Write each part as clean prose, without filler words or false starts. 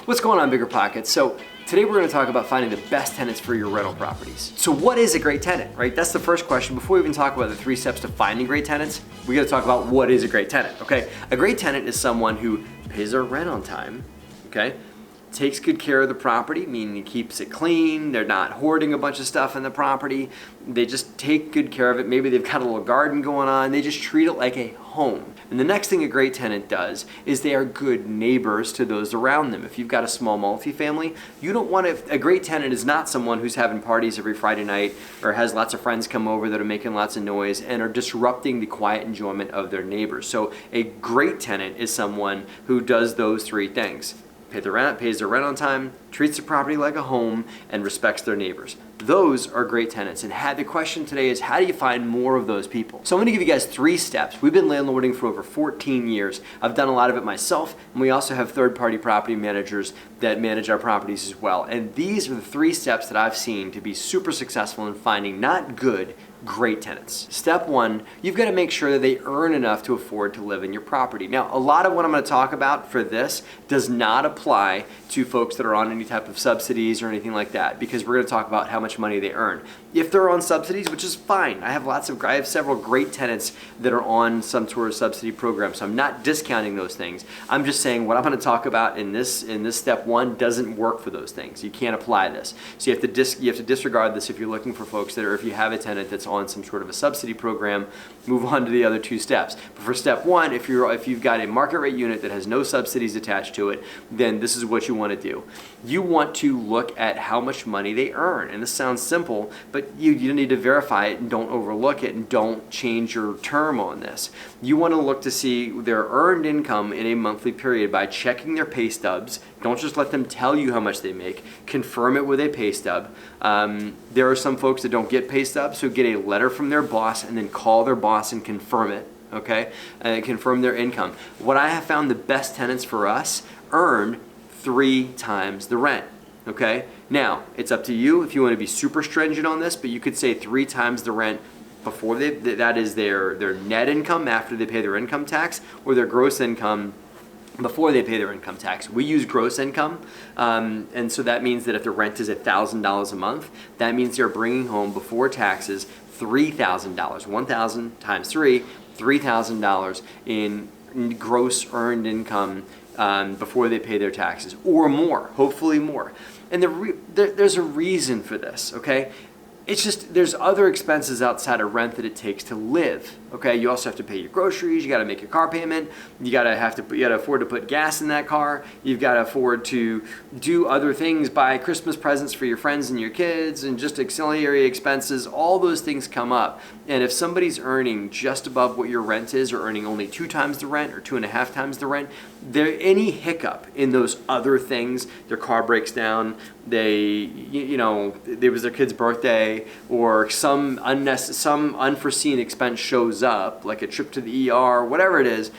What's going on, BiggerPockets? So today we're going to talk about finding the best tenants for your rental properties. So what is a great tenant, right? That's the first question. Before we even talk about the 3 steps to finding great tenants, we got to talk about what is a great tenant, okay? A great tenant is someone who pays their rent on time, okay? Takes good care of the property, meaning it keeps it clean, they're not hoarding a bunch of stuff in the property, they just take good care of it. Maybe they've got a little garden going on, they just treat it like a home. And the next thing a great tenant does is they are good neighbors to those around them. If you've got a small multifamily, you don't want to, a great tenant is not someone who's having parties every Friday night or has lots of friends come over that are making lots of noise and are disrupting the quiet enjoyment of their neighbors. So a great tenant is someone who does those 3 things. Pays their rent on time, treats the property like a home, and respects their neighbors. Those are great tenants. And the question today is, how do you find more of those people? So I'm going to give you guys 3 steps. We've been landlording for over 14 years. I've done a lot of it myself, and we also have third-party property managers that manage our properties as well. And these are the 3 steps that I've seen to be super successful in finding not good, great tenants. Step 1, you've got to make sure that they earn enough to afford to live in your property. Now, a lot of what I'm going to talk about for this does not apply to folks that are on any type of subsidies or anything like that, because we're going to talk about how much money they earn. If they're on subsidies, which is fine, I have several great tenants that are on some sort of subsidy program, so I'm not discounting those things. I'm just saying what I'm going to talk about in this step 1 doesn't work for those things. You can't apply this. So you have to disregard this if you're looking for folks that are, if you have a tenant that's on some sort of a subsidy program, move on to the other 2 steps. But for step 1, if you've got a market rate unit that has no subsidies attached to it, then this is what you want to do. You want to look at how much money they earn. And this sounds simple, but you need to verify it and don't overlook it and don't change your term on this. You want to look to see their earned income in a monthly period by checking their pay stubs. Don't just let them tell you how much they make. Confirm it with a pay stub. There are some folks that don't get pay stubs who get a letter from their boss and then call their boss and confirm it. Okay, confirm their income. What I have found, the best tenants for us earn 3 times the rent. Okay, now it's up to you if you want to be super stringent on this, but you could say 3 times the rent before that is their net income after they pay their income tax, or their gross income before they pay their income tax. We use gross income, and so that means that if the rent is $1,000 a month, that means they're bringing home before taxes $3,000. 1,000 times 3, $3,000 in gross earned income before they pay their taxes, or more, hopefully more. And there's a reason for this, okay? It's just, there's other expenses outside of rent that it takes to live, okay? You also have to pay your groceries, you gotta make your car payment, you gotta afford to put gas in that car, you've gotta afford to do other things, buy Christmas presents for your friends and your kids, and just auxiliary expenses. All those things come up. And if somebody's earning just above what your rent is, or earning only 2 times the rent or 2.5 times the rent, any hiccup in those other things, their car breaks down, there was their kid's birthday, or some unforeseen expense shows up, like a trip to the ER, whatever it is,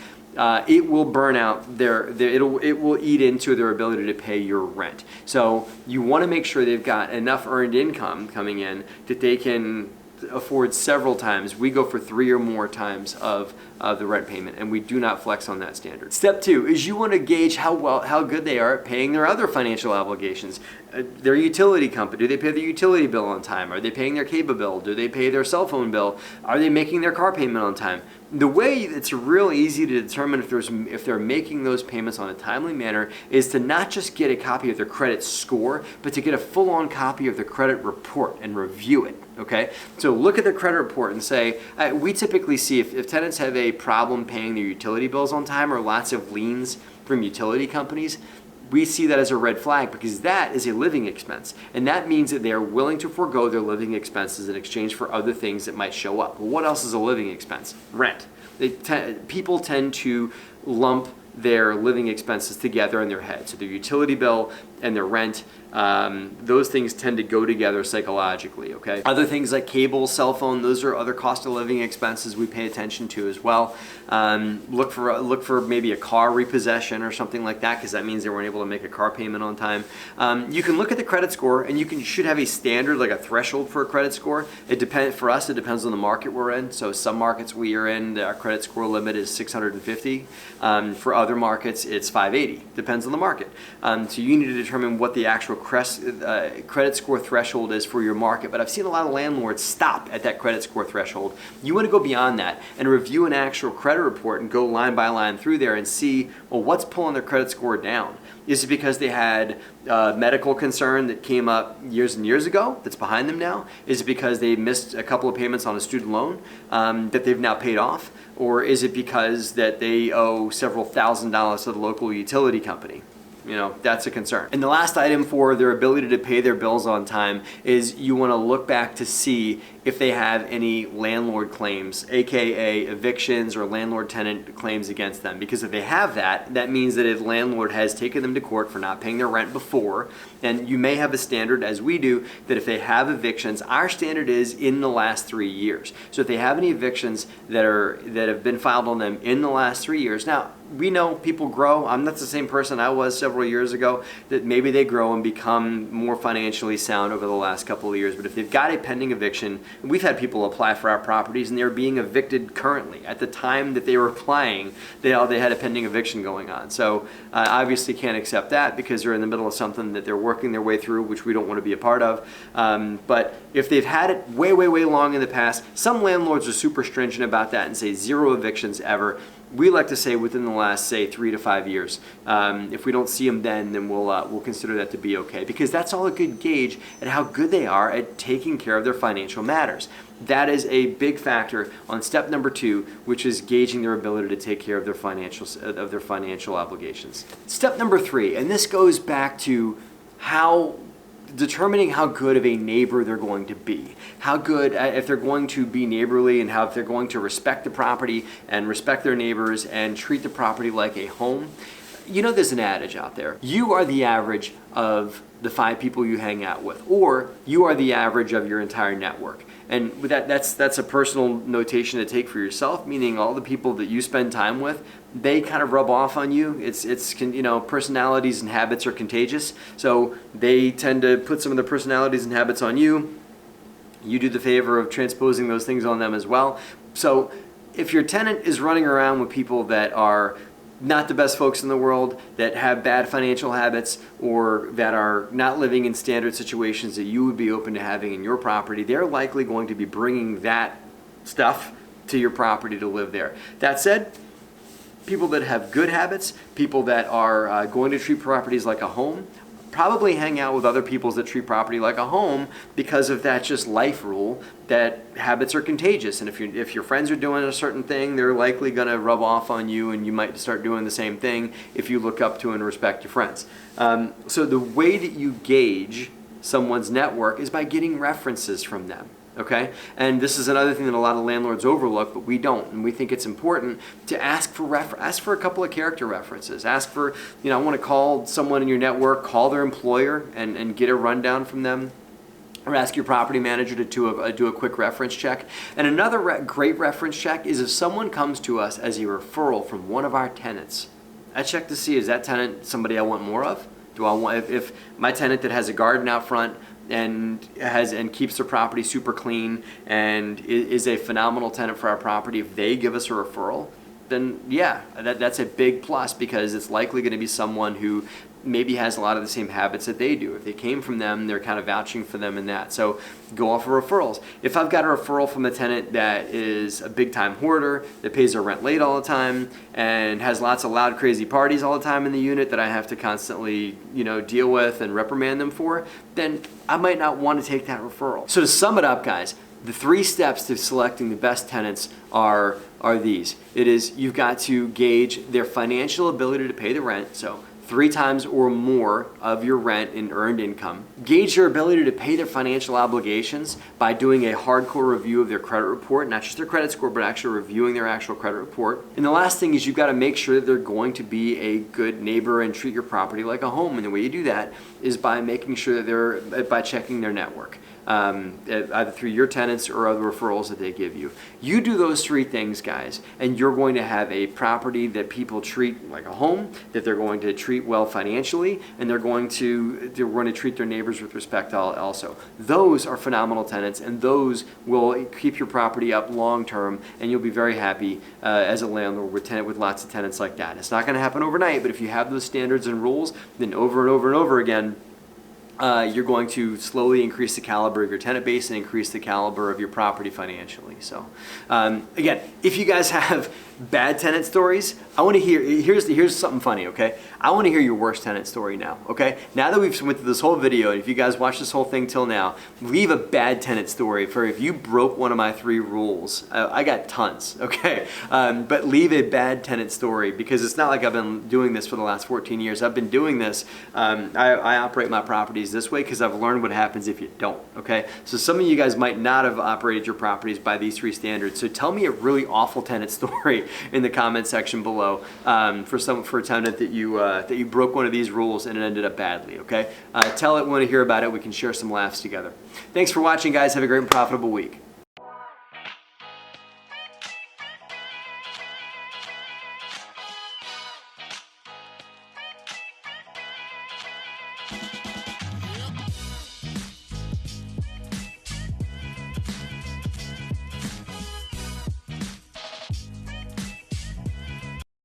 it will burn out it will eat into their ability to pay your rent. So you want to make sure they've got enough earned income coming in that they can afford several times. We go for 3 or more times of the rent payment, and we do not flex on that standard. Step 2 is you want to gauge how good they are at paying their other financial obligations. Their utility company, do they pay their utility bill on time? Are they paying their cable bill? Do they pay their cell phone bill? Are they making their car payment on time? The way it's real easy to determine if they're making those payments on a timely manner is to not just get a copy of their credit score, but to get a full-on copy of their credit report and review it. Okay, so look at their credit report and say, we typically see if tenants have a problem paying their utility bills on time, or lots of liens from utility companies, we see that as a red flag, because that is a living expense. And that means that they are willing to forego their living expenses in exchange for other things that might show up. Well, what else is a living expense? Rent. People tend to lump their living expenses together in their head. So their utility bill and their rent, those things tend to go together psychologically, okay? Other things like cable, cell phone, those are other cost of living expenses we pay attention to as well. Look for maybe a car repossession or something like that, because that means they weren't able to make a car payment on time. You can look at the credit score, and you should have a standard, like a threshold for a credit score. For us, it depends on the market we're in. So some markets we are in, our credit score limit is 650. For Other markets, it's 580. Depends on the market. So you need to determine what the actual credit score threshold is for your market. But I've seen a lot of landlords stop at that credit score threshold. You want to go beyond that and review an actual credit report and go line by line through there and see, well, what's pulling their credit score down? Is it because they had medical concern that came up years and years ago that's behind them now? Is it because they missed a couple of payments on a student loan that they've now paid off? Or is it because that they owe several $1,000s to the local utility company? You know, that's a concern. And the last item for their ability to pay their bills on time is you want to look back to see if they have any landlord claims, aka evictions or landlord-tenant claims against them. Because if they have that, that means that if landlord has taken them to court for not paying their rent before, and you may have a standard, as we do, that if they have evictions, our standard is in the last 3 years. So if they have any evictions that have been filed on them in the last 3 years, now we know people grow. I'm not the same person I was several years ago, that maybe they grow and become more financially sound over the last couple of years. But if they've got a pending eviction, we've had people apply for our properties and they're being evicted currently. At the time that they were applying, they had a pending eviction going on. So obviously can't accept that because they're in the middle of something that they're working their way through, which we don't want to be a part of. But if they've had it way, way, way long in the past, some landlords are super stringent about that and say 0 evictions ever. We like to say within the last, say, 3 to 5 years. If we don't see them then we'll consider that to be okay, because that's all a good gauge at how good they are at taking care of their financial matters. That is a big factor on step number 2, which is gauging their ability to take care of their financial obligations. Step number 3, and this goes back to determining how good of a neighbor they're going to be. How good, if they're going to be neighborly, and if they're going to respect the property and respect their neighbors and treat the property like a home. You know, there's an adage out there. You are the average of the 5 people you hang out with, or you are the average of your entire network. And with that's a personal notation to take for yourself, meaning all the people that you spend time with, they kind of rub off on you. Personalities and habits are contagious. So they tend to put some of their personalities and habits on you. You do the favor of transposing those things on them as well. So if your tenant is running around with people that are not the best folks in the world, that have bad financial habits, or that are not living in standard situations that you would be open to having in your property, they're likely going to be bringing that stuff to your property to live there. That said, people that have good habits, people that are going to treat properties like a home, probably hang out with other people that treat property like a home because of that just life rule that habits are contagious. And if your friends are doing a certain thing, they're likely going to rub off on you, and you might start doing the same thing if you look up to and respect your friends. So the way that you gauge someone's network is by getting references from them. Okay, and this is another thing that a lot of landlords overlook, but we don't, and we think it's important to ask for a couple of character references. Ask for, I want to call someone in your network, call their employer, and get a rundown from them. Or ask your property manager to do a quick reference check. And another great reference check is if someone comes to us as a referral from one of our tenants. I check to see, is that tenant somebody I want more of? Do I want, if my tenant that has a garden out front and keeps their property super clean and is a phenomenal tenant for our property, if they give us a referral, then yeah, that's a big plus, because it's likely going to be someone who maybe has a lot of the same habits that they do. If they came from them, they're kind of vouching for them in that. So go off of referrals. If I've got a referral from a tenant that is a big time hoarder, that pays their rent late all the time, and has lots of loud, crazy parties all the time in the unit that I have to constantly, deal with and reprimand them for, then I might not want to take that referral. So to sum it up, guys, the 3 steps to selecting the best tenants are these. It is, you've got to gauge their financial ability to pay the rent, so 3 times or more of your rent in earned income. Gauge their ability to pay their financial obligations by doing a hardcore review of their credit report, not just their credit score, but actually reviewing their actual credit report. And the last thing is, you've got to make sure that they're going to be a good neighbor and treat your property like a home. And the way you do that is by making sure that by checking their network. either through your tenants or other referrals that they give you. You do those three things, guys, and you're going to have a property that people treat like a home, that they're going to treat well financially, and they're going to treat their neighbors with respect also. Those are phenomenal tenants, and those will keep your property up long term, and you'll be very happy as a landlord with lots of tenants like that. It's not going to happen overnight, but if you have those standards and rules, then over and over and over again, you're going to slowly increase the caliber of your tenant base and increase the caliber of your property financially. So again, if you guys have bad tenant stories, I want to hear, here's something funny, okay? I want to hear your worst tenant story now, okay? Now that we've went through this whole video, and if you guys watched this whole thing till now, leave a bad tenant story for if you broke one of my 3 rules. I got tons, okay? But leave a bad tenant story, because it's not like I've been doing this for the last 14 years. I've been doing this, I operate my properties this way because I've learned what happens if you don't, okay? So some of you guys might not have operated your properties by these 3 standards, so tell me a really awful tenant story in the comment section below for a tenant that you broke one of these rules and it ended up badly, okay? Tell it, we want to hear about it. We can share some laughs together. Thanks for watching, guys. Have a great and profitable week.